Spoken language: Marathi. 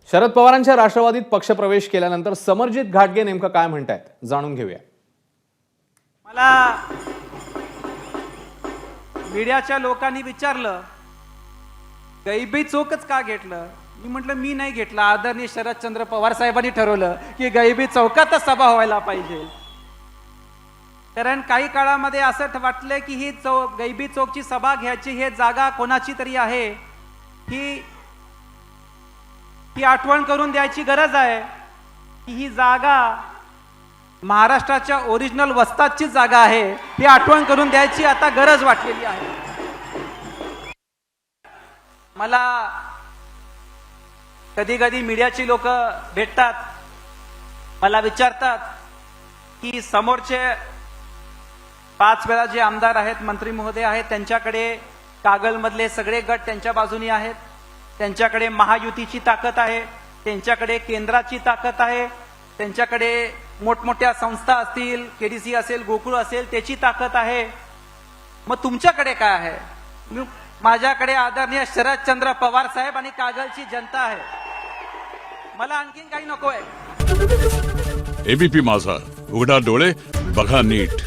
शरद पवारांच्या राष्ट्रवादीत पक्षप्रवेश केल्यानंतर समरजित घाटगे नेमकं काय म्हणतायत जाणून घेऊया। मला मीडियाच्या लोकांनी विचारलं गैबी चौकच का घेतलं। मी म्हटलं मी नाही घेतला, आदरणीय शरदचंद्र पवार साहेबांनी ठरवलं की गैबी चौकातच सभा व्हायला पाहिजे। कारण काही काळामध्ये असं वाटलं की ही गैबी चौकची सभा घ्यायची हे जागा कोणाची तरी आहे, ही आठवण करून द्यायची गरज आहे की ही जागा महाराष्ट्राच्या ओरिजिनल वस्तादची जागा आहे, ही आठवण करून द्यायची आता गरज वाटलेली आहे। मला कधी कधी मीडियाची लोक भेटतात, मला विचारतात की समोरचे 5 वेळा जे आमदार आहेत, मंत्री महोदय आहेत, त्यांच्याकडे कागलमधले सगळे गट त्यांच्या बाजूनी आहेत, त्यांच्याकडे महायुतीची ताकद आहे, त्यांच्याकडे केंद्राची ताकद आहे, त्यांच्याकडे मोठमोठ्या संस्था असतील, केडीसी असेल, गोकुळ असेल, त्याची ताकद आहे। मग तुमच्याकडे काय आहे? माझ्याकडे आदरणीय शरदचंद्र पवार साहेब आणि कागलची जनता आहे। मला आणखीन काही नको आहे। एबीपी माझा, उघडा डोळे बघा नीट।